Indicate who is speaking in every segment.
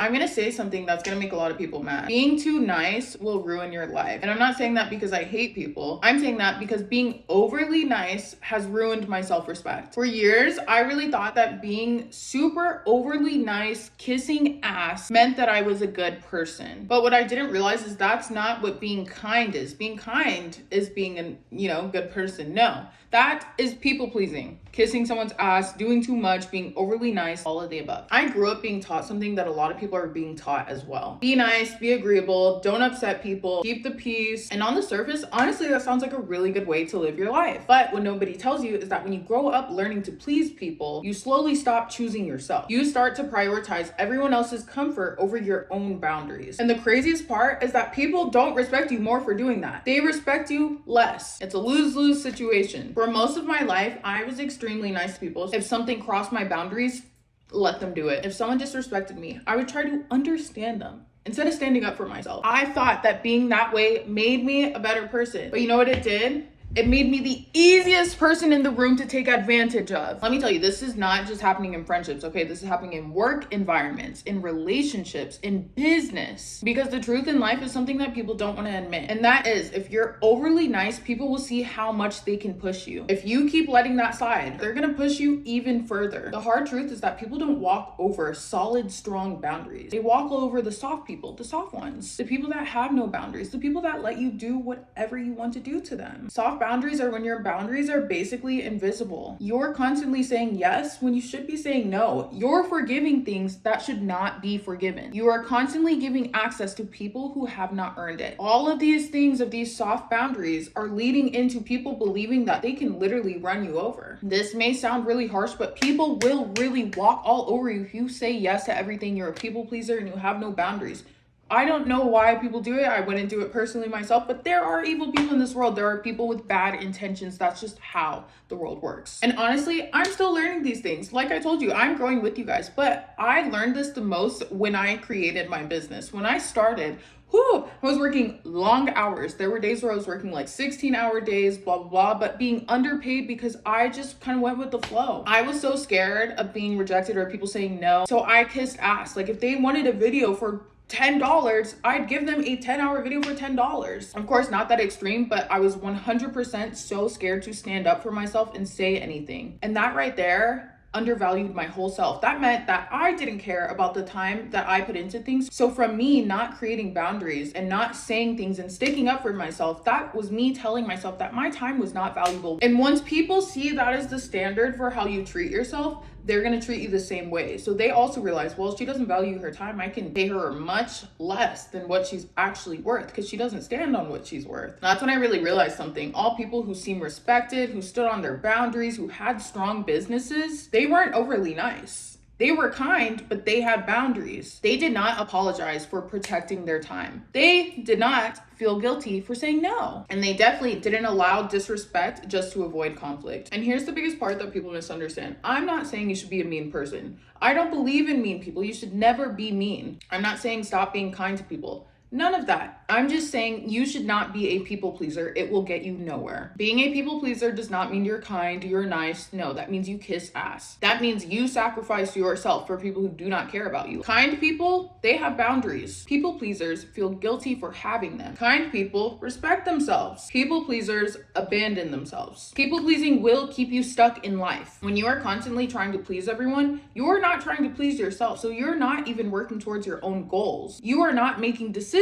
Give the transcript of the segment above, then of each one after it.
Speaker 1: I'm gonna say something that's gonna make a lot of people mad. Being too nice will ruin your life. And I'm not saying that because I hate people. I'm saying that because being overly nice has ruined my self-respect. For years, I really thought that being super overly nice, kissing ass, meant that I was a good person. But what I didn't realize is that's not what being kind is. Being kind is being a, good person. No. That is people pleasing, kissing someone's ass, doing too much, being overly nice, all of the above. I grew up being taught something that a lot of people are being taught as well. Be nice, be agreeable, don't upset people, keep the peace. And on the surface, honestly, that sounds like a really good way to live your life. But what nobody tells you is that when you grow up learning to please people, you slowly stop choosing yourself. You start to prioritize everyone else's comfort over your own boundaries. And the craziest part is that people don't respect you more for doing that. They respect you less. It's a lose-lose situation. For most of my life, I was extremely nice to people. If something crossed my boundaries, let them do it. If someone disrespected me, I would try to understand them instead of standing up for myself. I thought that being that way made me a better person. But you know what it did? It made me the easiest person in the room to take advantage of. Let me tell you, this is not just happening in friendships, okay? This is happening in work environments, in relationships, in business. Because the truth in life is something that people don't want to admit. And that is, if you're overly nice, people will see how much they can push you. If you keep letting that slide, they're gonna push you even further. The hard truth is that people don't walk over solid, strong boundaries. They walk over the soft people, the soft ones, the people that have no boundaries, the people that let you do whatever you want to do to them. Soft boundaries are when your boundaries are basically invisible. You're constantly saying yes when you should be saying no. You're forgiving things that should not be forgiven. You are constantly giving access to people who have not earned it. All of these things of these soft boundaries are leading into people believing that they can literally run you over. This may sound really harsh, but people will really walk all over you if you say yes to everything. You're a people pleaser and you have no boundaries. I don't know why people do it. I wouldn't do it personally myself, but there are evil people in this world. There are people with bad intentions. That's just how the world works. And honestly, I'm still learning these things. Like I told you, I'm growing with you guys, but I learned this the most when I created my business. When I started, I was working long hours. There were days where I was working like 16-hour days, blah, blah, blah, but being underpaid because I just kind of went with the flow. I was so scared of being rejected or people saying no. So I kissed ass. Like if they wanted a video for $10, I'd give them a 10-hour video for $10. Of course, not that extreme, but I was 100% so scared to stand up for myself and say anything. And that right there undervalued my whole self. That meant that I didn't care about the time that I put into things. So from me not creating boundaries and not saying things and sticking up for myself, that was me telling myself that my time was not valuable. And once people see that as the standard for how you treat yourself, they're going to treat you the same way. So they also realize, well, she doesn't value her time. I can pay her much less than what she's actually worth because she doesn't stand on what she's worth. And that's when I really realized something. All people who seem respected, who stood on their boundaries, who had strong businesses, they weren't overly nice. They were kind, but they had boundaries. They did not apologize for protecting their time. They did not feel guilty for saying no. And they definitely didn't allow disrespect just to avoid conflict. And here's the biggest part that people misunderstand. I'm not saying you should be a mean person. I don't believe in mean people. You should never be mean. I'm not saying stop being kind to people. None of that. I'm just saying you should not be a people pleaser. It will get you nowhere. Being a people pleaser does not mean you're kind, you're nice. No, that means you kiss ass. That means you sacrifice yourself for people who do not care about you. Kind people, they have boundaries. People pleasers feel guilty for having them. Kind people respect themselves. People pleasers abandon themselves. People pleasing will keep you stuck in life. When you are constantly trying to please everyone, you're not trying to please yourself. So you're not even working towards your own goals. You are not making decisions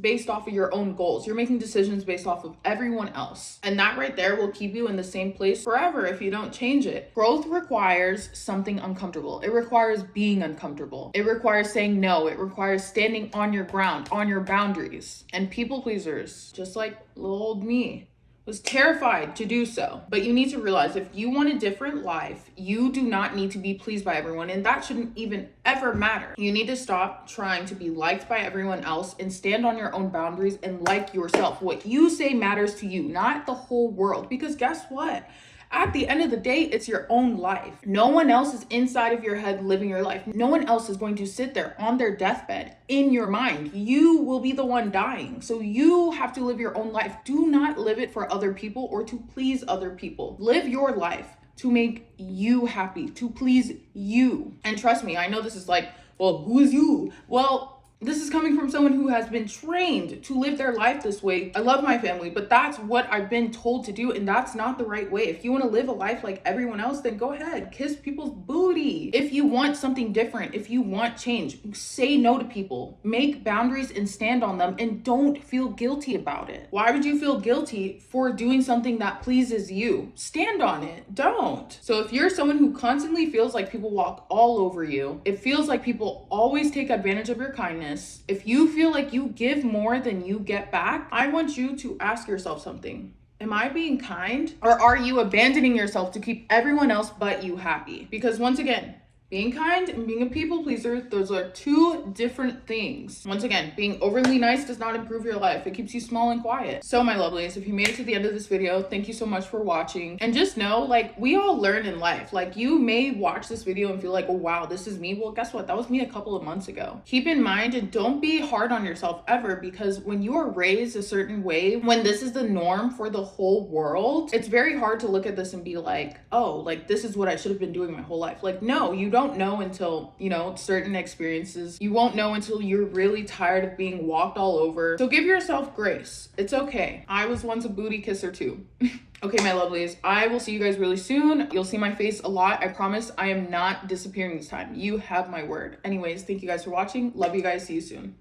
Speaker 1: based off of your own goals. You're making decisions based off of everyone else. And that right there will keep you in the same place forever if you don't change it. Growth requires something uncomfortable. It requires being uncomfortable. It requires saying no. It requires standing on your ground, on your boundaries. And people pleasers, just like little old me, was terrified to do so. But you need to realize if you want a different life, you do not need to be pleased by everyone, and that shouldn't even ever matter. You need to stop trying to be liked by everyone else and stand on your own boundaries and like yourself. What you say matters to you, not the whole world. Because guess what? At the end of the day, it's your own life. No one else is inside of your head living your life. No one else is going to sit there on their deathbed in your mind. You will be the one dying. So you have to live your own life. Do not live it for other people or to please other people. Live your life to make you happy, to please you. And trust me, I know this is like Well, who is you? Well, this is coming from someone who has been trained to live their life this way. I love my family, but that's what I've been told to do, and that's not the right way. If you want to live a life like everyone else, then go ahead, kiss people's booty. If you want something different, if you want change, say no to people, make boundaries and stand on them, and don't feel guilty about it. Why would you feel guilty for doing something that pleases you? Stand on it. Don't. So if you're someone who constantly feels like people walk all over you, it feels like people always take advantage of your kindness, if you feel like you give more than you get back, I want you to ask yourself something. Am I being kind? Or are you abandoning yourself to keep everyone else but you happy? Because once again, being kind and being a people pleaser, those are two different things. Once again, being overly nice does not improve your life. It keeps you small and quiet. So my lovelies, if you made it to the end of this video, thank you so much for watching. And just know, like, we all learn in life. Like, you may watch this video and feel like, oh wow, this is me. Well, guess what? That was me a couple of months ago. Keep in mind and don't be hard on yourself ever, because when you are raised a certain way, when this is the norm for the whole world, it's very hard to look at this and be like, oh, like this is what I should have been doing my whole life. Like, no, you don't know until, you know, certain experiences. You won't know until you're really tired of being walked all over. So give yourself grace. It's okay. I was once a booty kisser too. Okay, my lovelies, I will see you guys really soon. You'll see my face a lot. I promise I am not disappearing this time. You have my word. Anyways, thank you guys for watching. Love you guys. See you soon.